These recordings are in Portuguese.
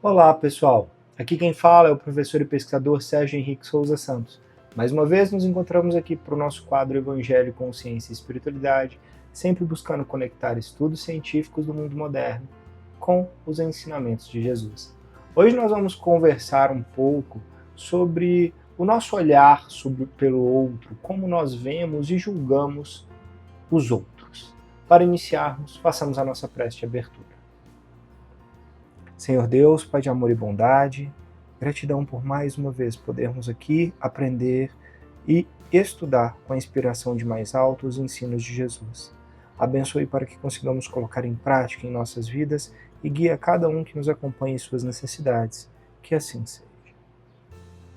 Olá, pessoal. Aqui quem fala é o professor e pesquisador Sérgio Henrique Souza Santos. Mais uma vez nos encontramos aqui para o nosso quadro Evangelho com Ciência e Espiritualidade, sempre buscando conectar estudos científicos do mundo moderno com os ensinamentos de Jesus. Hoje nós vamos conversar um pouco sobre o nosso olhar pelo outro, como nós vemos e julgamos os outros. Para iniciarmos, façamos a nossa prece de abertura. Senhor Deus, Pai de amor e bondade, gratidão por mais uma vez podermos aqui aprender e estudar com a inspiração de mais alto os ensinos de Jesus. Abençoe para que consigamos colocar em prática em nossas vidas e guie a cada um que nos acompanhe em suas necessidades. Que assim seja.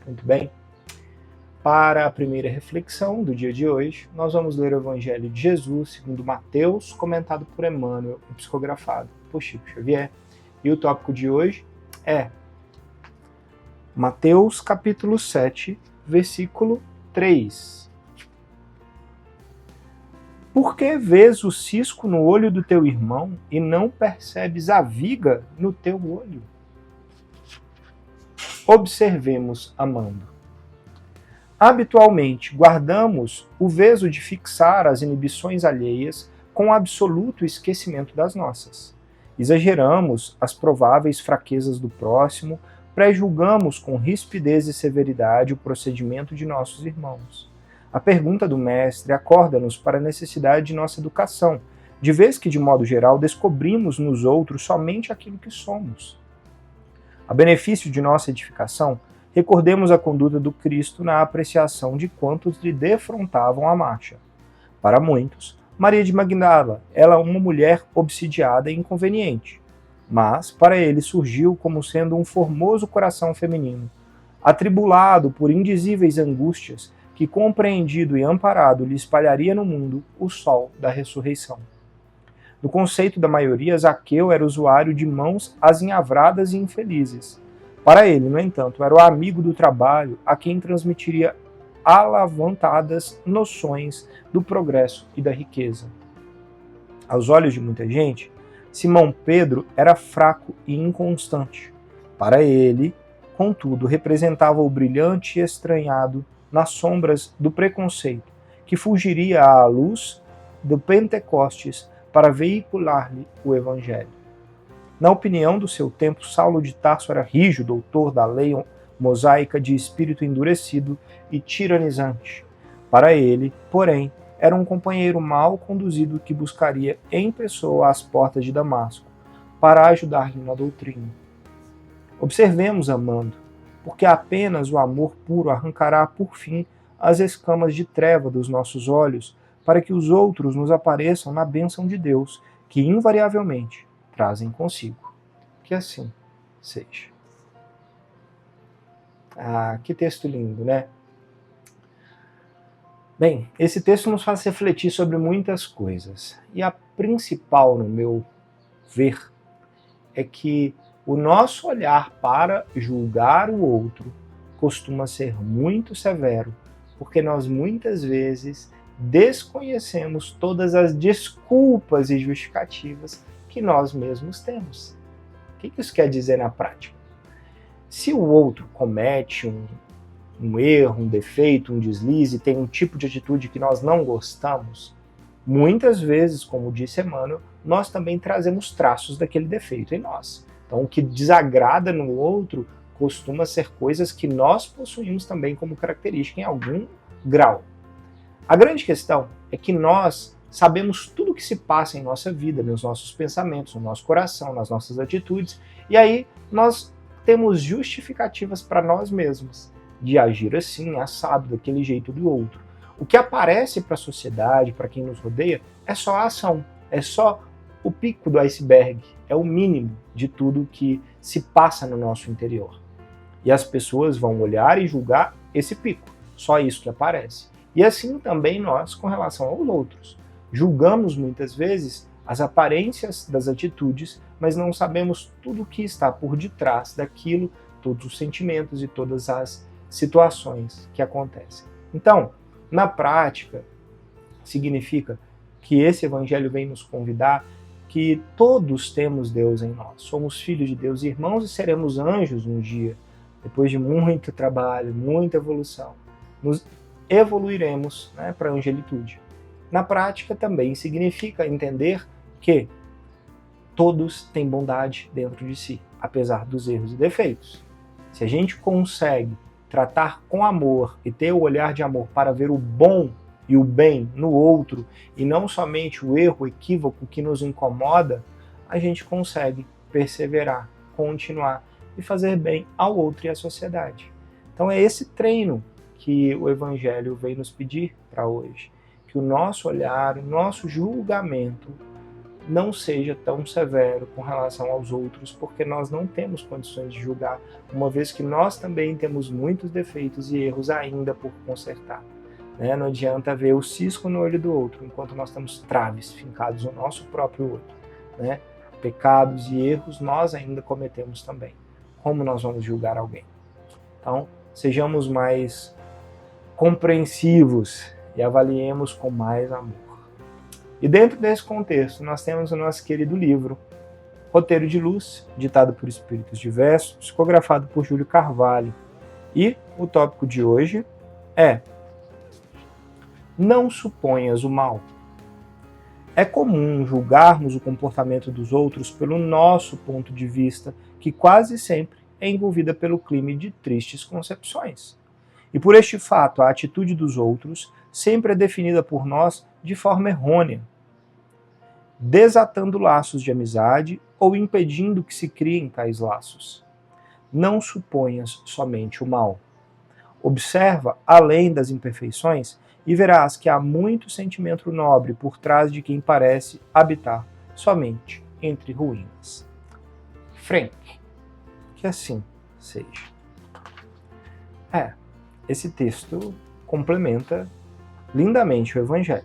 Muito bem. Para a primeira reflexão do dia de hoje, nós vamos ler o Evangelho de Jesus segundo Mateus, comentado por Emmanuel e psicografado por Chico Xavier. E o tópico de hoje é Mateus capítulo 7, versículo 3. Por que vês o cisco no olho do teu irmão e não percebes a viga no teu olho? Observemos amando. Habitualmente guardamos o veso de fixar as inibições alheias com absoluto esquecimento das nossas. Exageramos as prováveis fraquezas do próximo, pré-julgamos com rispidez e severidade o procedimento de nossos irmãos. A pergunta do mestre acorda-nos para a necessidade de nossa educação, de vez que, de modo geral, descobrimos nos outros somente aquilo que somos. A benefício de nossa edificação, recordemos a conduta do Cristo na apreciação de quantos lhe defrontavam a marcha. Para muitos, Maria de Magdala, ela é uma mulher obsidiada e inconveniente, mas para ele surgiu como sendo um formoso coração feminino, atribulado por indizíveis angústias, que compreendido e amparado lhe espalharia no mundo o sol da ressurreição. No conceito da maioria, Zaqueu era usuário de mãos azinhavradas e infelizes. Para ele, no entanto, era o amigo do trabalho a quem transmitiria alavantadas noções do progresso e da riqueza. Aos olhos de muita gente, Simão Pedro era fraco e inconstante. Para ele, contudo, representava o brilhante e estranhado nas sombras do preconceito, que fugiria à luz do Pentecostes para veicular-lhe o Evangelho. Na opinião do seu tempo, Saulo de Tarso era rijo, doutor da lei mosaica, de espírito endurecido e tiranizante. Para ele, porém, era um companheiro mal conduzido que buscaria em pessoa as portas de Damasco, para ajudar-lhe na doutrina. Observemos amando, porque apenas o amor puro arrancará por fim as escamas de treva dos nossos olhos, para que os outros nos apareçam na bênção de Deus, que invariavelmente trazem consigo. Que assim seja. Ah, que texto lindo, né? Bem, esse texto nos faz refletir sobre muitas coisas. E a principal, no meu ver, é que o nosso olhar para julgar o outro costuma ser muito severo, porque nós muitas vezes desconhecemos todas as desculpas e justificativas que nós mesmos temos. O que isso quer dizer na prática? Se o outro comete um erro, um defeito, um deslize, tem um tipo de atitude que nós não gostamos, muitas vezes, como disse Emmanuel, nós também trazemos traços daquele defeito em nós. Então, o que desagrada no outro costuma ser coisas que nós possuímos também como característica em algum grau. A grande questão é que nós sabemos tudo o que se passa em nossa vida, nos nossos pensamentos, no nosso coração, nas nossas atitudes, e aí nós temos justificativas para nós mesmos de agir assim, assado, daquele jeito do outro. O que aparece para a sociedade, para quem nos rodeia, é só a ação, é só o pico do iceberg, é o mínimo de tudo que se passa no nosso interior. E as pessoas vão olhar e julgar esse pico, só isso que aparece. E assim também nós com relação aos outros. Julgamos muitas vezes as aparências das atitudes, mas não sabemos tudo o que está por detrás daquilo, todos os sentimentos e todas as situações que acontecem. Então, na prática, significa que esse evangelho vem nos convidar que todos temos Deus em nós. Somos filhos de Deus, irmãos, e seremos anjos um dia. Depois de muito trabalho, muita evolução, nos evoluiremos, né, para a angelitude. Na prática também significa entender que todos têm bondade dentro de si, apesar dos erros e defeitos. Se a gente consegue tratar com amor e ter o olhar de amor para ver o bom e o bem no outro, e não somente o erro, o equívoco que nos incomoda, a gente consegue perseverar, continuar e fazer bem ao outro e à sociedade. Então é esse treino que o Evangelho vem nos pedir para hoje, que o nosso olhar, o nosso julgamento não seja tão severo com relação aos outros, porque nós não temos condições de julgar, uma vez que nós também temos muitos defeitos e erros ainda por consertar. Não adianta ver o cisco no olho do outro, enquanto nós temos traves fincados no nosso próprio olho. Pecados e erros nós ainda cometemos também. Como nós vamos julgar alguém? Então, sejamos mais compreensivos e avaliemos com mais amor. E dentro desse contexto, nós temos o nosso querido livro, Roteiro de Luz, ditado por espíritos diversos, psicografado por Júlio Carvalho. E o tópico de hoje é: não suponhas o mal. É comum julgarmos o comportamento dos outros pelo nosso ponto de vista, que quase sempre é envolvida pelo clima de tristes concepções. E por este fato, a atitude dos outros sempre é definida por nós de forma errônea, desatando laços de amizade ou impedindo que se criem tais laços. Não suponhas somente o mal. Observa além das imperfeições e verás que há muito sentimento nobre por trás de quem parece habitar somente entre ruínas. Frank, que assim seja. Esse texto complementa lindamente o Evangelho.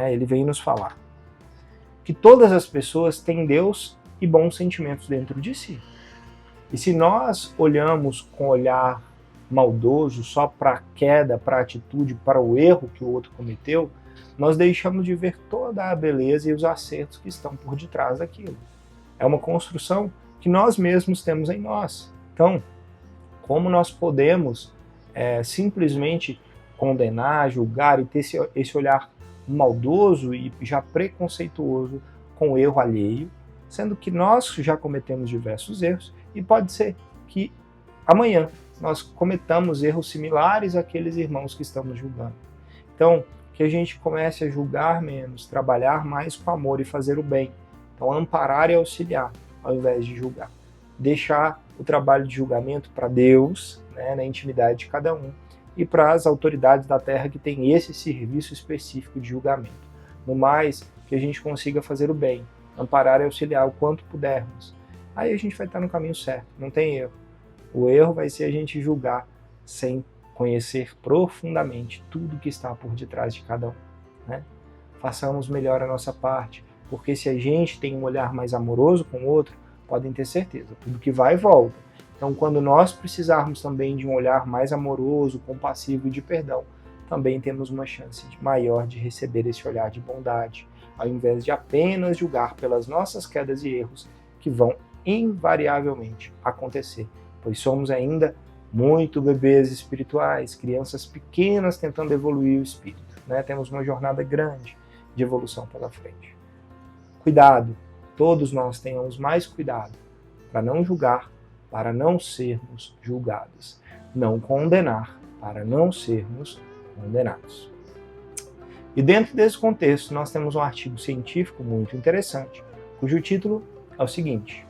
Ele vem nos falar que todas as pessoas têm Deus e bons sentimentos dentro de si. E se nós olhamos com olhar maldoso só para a queda, para a atitude, para o erro que o outro cometeu, nós deixamos de ver toda a beleza e os acertos que estão por detrás daquilo. É uma construção que nós mesmos temos em nós. Então, como nós podemos simplesmente condenar, julgar e ter esse olhar maldoso e já preconceituoso com o erro alheio, sendo que nós já cometemos diversos erros e pode ser que amanhã nós cometamos erros similares àqueles irmãos que estamos julgando. Então, que a gente comece a julgar menos, trabalhar mais com amor e fazer o bem. Então, amparar e auxiliar, ao invés de julgar. Deixar o trabalho de julgamento para Deus, na intimidade de cada um, e para as autoridades da terra que têm esse serviço específico de julgamento. No mais, que a gente consiga fazer o bem, amparar e auxiliar o quanto pudermos. Aí a gente vai estar no caminho certo, não tem erro. O erro vai ser a gente julgar sem conhecer profundamente tudo que está por detrás de cada um. Façamos melhor a nossa parte, porque se a gente tem um olhar mais amoroso com o outro, podem ter certeza, tudo que vai volta. Então, quando nós precisarmos também de um olhar mais amoroso, compassivo e de perdão, também temos uma chance maior de receber esse olhar de bondade, ao invés de apenas julgar pelas nossas quedas e erros que vão invariavelmente acontecer, pois somos ainda muito bebês espirituais, crianças pequenas tentando evoluir o espírito. Temos uma jornada grande de evolução pela frente. Cuidado, todos nós tenhamos mais cuidado para não julgar, para não sermos julgados. Não condenar, para não sermos condenados. E dentro desse contexto, nós temos um artigo científico muito interessante, cujo título é o seguinte: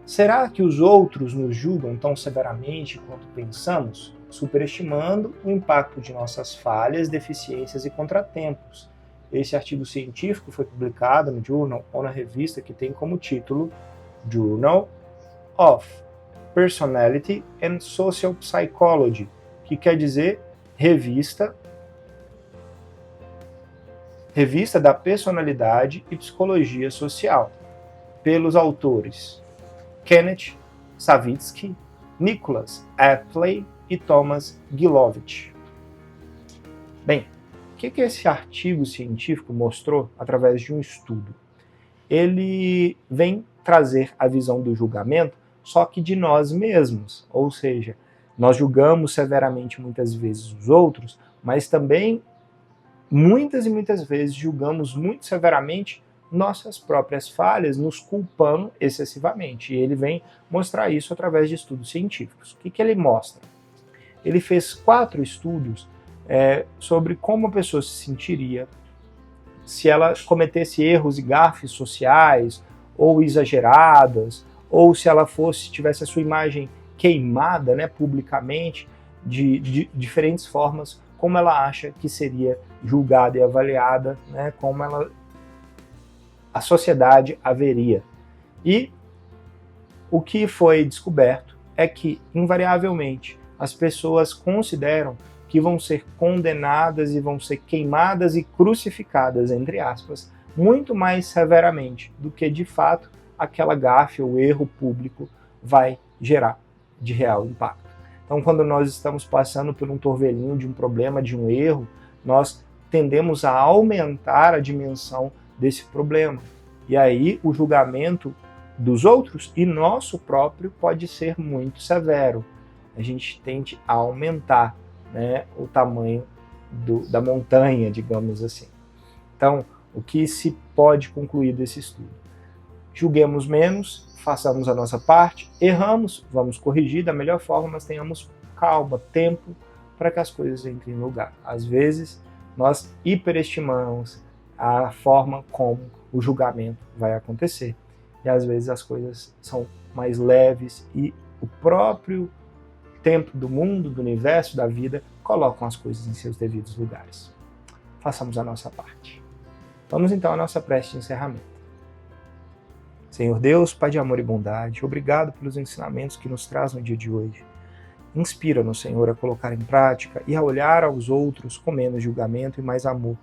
será que os outros nos julgam tão severamente quanto pensamos, superestimando o impacto de nossas falhas, deficiências e contratempos? Esse artigo científico foi publicado no Journal ou na revista que tem como título Journal of Personality and Social Psychology, que quer dizer Revista da Personalidade e Psicologia Social, pelos autores Kenneth Savitsky, Nicholas Atley e Thomas Gilovich. Bem, o que esse artigo científico mostrou através de um estudo? ele vem trazer a visão do julgamento, só que de nós mesmos. Ou seja, nós julgamos severamente muitas vezes os outros, mas também muitas e muitas vezes julgamos muito severamente nossas próprias falhas, nos culpando excessivamente. E ele vem mostrar isso através de estudos científicos. O que ele mostra? Ele fez 4 estudos sobre como a pessoa se sentiria se ela cometesse erros e gafes sociais, ou exageradas, ou se ela tivesse a sua imagem queimada, né, publicamente, de diferentes formas, como ela acha que seria julgada e avaliada, né, como a sociedade a veria. E o que foi descoberto é que, invariavelmente, as pessoas consideram que vão ser condenadas e vão ser queimadas e crucificadas, entre aspas, muito mais severamente do que, de fato, aquela gafe ou erro público vai gerar de real impacto. Então, quando nós estamos passando por um torvelinho de um problema, de um erro, nós tendemos a aumentar a dimensão desse problema. E aí o julgamento dos outros e nosso próprio pode ser muito severo. A gente tende a aumentar, né, o tamanho da montanha, digamos assim. Então, o que se pode concluir desse estudo? Julguemos menos, façamos a nossa parte, erramos, vamos corrigir da melhor forma, mas tenhamos calma, tempo para que as coisas entrem no lugar. Às vezes, nós hiperestimamos a forma como o julgamento vai acontecer. E às vezes as coisas são mais leves e o próprio tempo do mundo, do universo, da vida, colocam as coisas em seus devidos lugares. Façamos a nossa parte. Vamos então à nossa prece de encerramento. Senhor Deus, Pai de amor e bondade, obrigado pelos ensinamentos que nos traz no dia de hoje. Inspira-nos, Senhor, a colocar em prática e a olhar aos outros com menos julgamento e mais amor.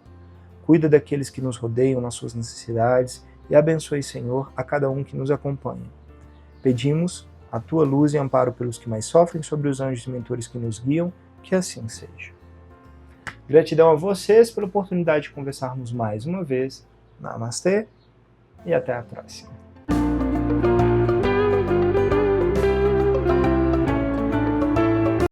Cuida daqueles que nos rodeiam nas suas necessidades e abençoe, Senhor, a cada um que nos acompanha. Pedimos a tua luz e amparo pelos que mais sofrem, sobre os anjos e mentores que nos guiam, que assim seja. Gratidão a vocês pela oportunidade de conversarmos mais uma vez. Namastê e até a próxima.